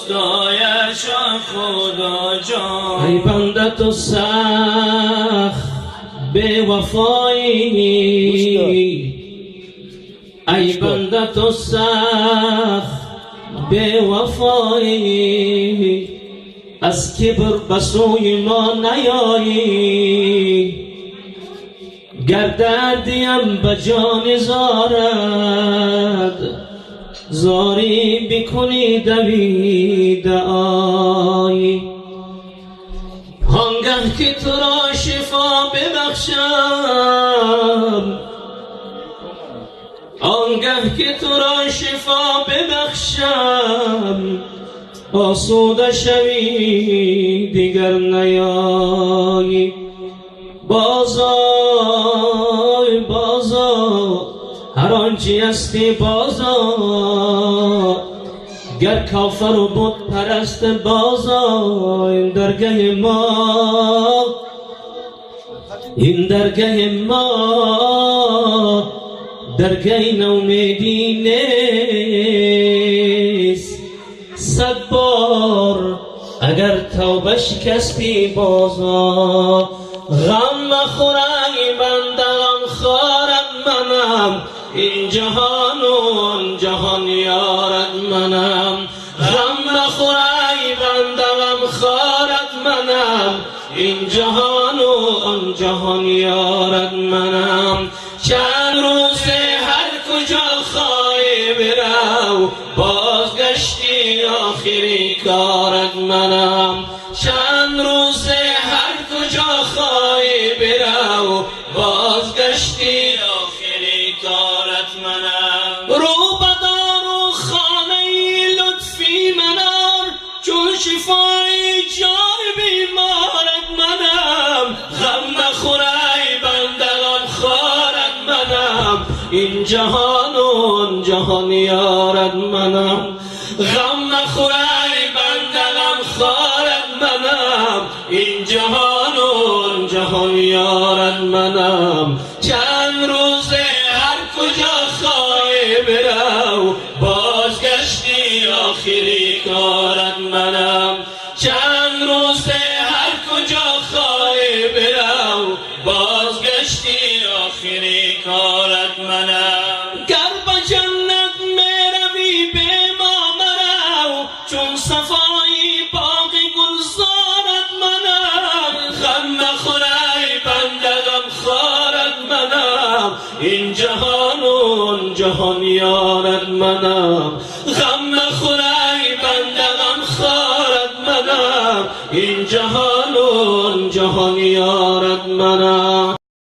روستایش خدا جان. ای بنده تو سخت بی وفایی، ای بنده تو سخت بی وفایی، از کبر بسوی ما نیایی، گر دردیم به جان زارد، زاری بکنی دویده آیی. آنگه که تو را شفا ببخشم، آنگه که تو را شفا ببخشم، آسوده شوی دیگر نیایی. بازای بازا هر آنچی هستی بازا، گر کافر و بت پرست بازا. این درگه ما، این درگه ما درگه نومیدی نیست. 100 بار اگر توبه شکستی بازا. غم مخور ای بنده غم خارت منم، این جهان و آن جهان یارت منم. غم مخور ای بنده غم خارت منم، این جهان و آن جهان یارت منم. چند روزه هر کجا خواهی برو، بازگشتی آخری کارت منم. چند روزه هر کجا خواهی برو، بازگشتی آخری کارت منم. رو بدار و خانه لطفی منار، چون شفای جان بیمارت منم. غم مخور ای بنده غم خارت منم، این جهان و آن جهان یارت منم. غم مخور ای بنده غم خارت منم، این جهان و آن جهان یارت منم. چند روزه هر کجا خواهی برو، بازگشتی آخری کارت منم. چند روزه هر کجا خواهی برو، بازگشتی آخری کارت منم. گر به جنت میروی به ما مرو، چون صفایی باغ گلزارت منم. غم مخور ای بنده غم خارت منم، این جهان و آن جهان یارت منم. غم مخور ای بنده غم خارت منم، این جهان و آن جهان یارت منم.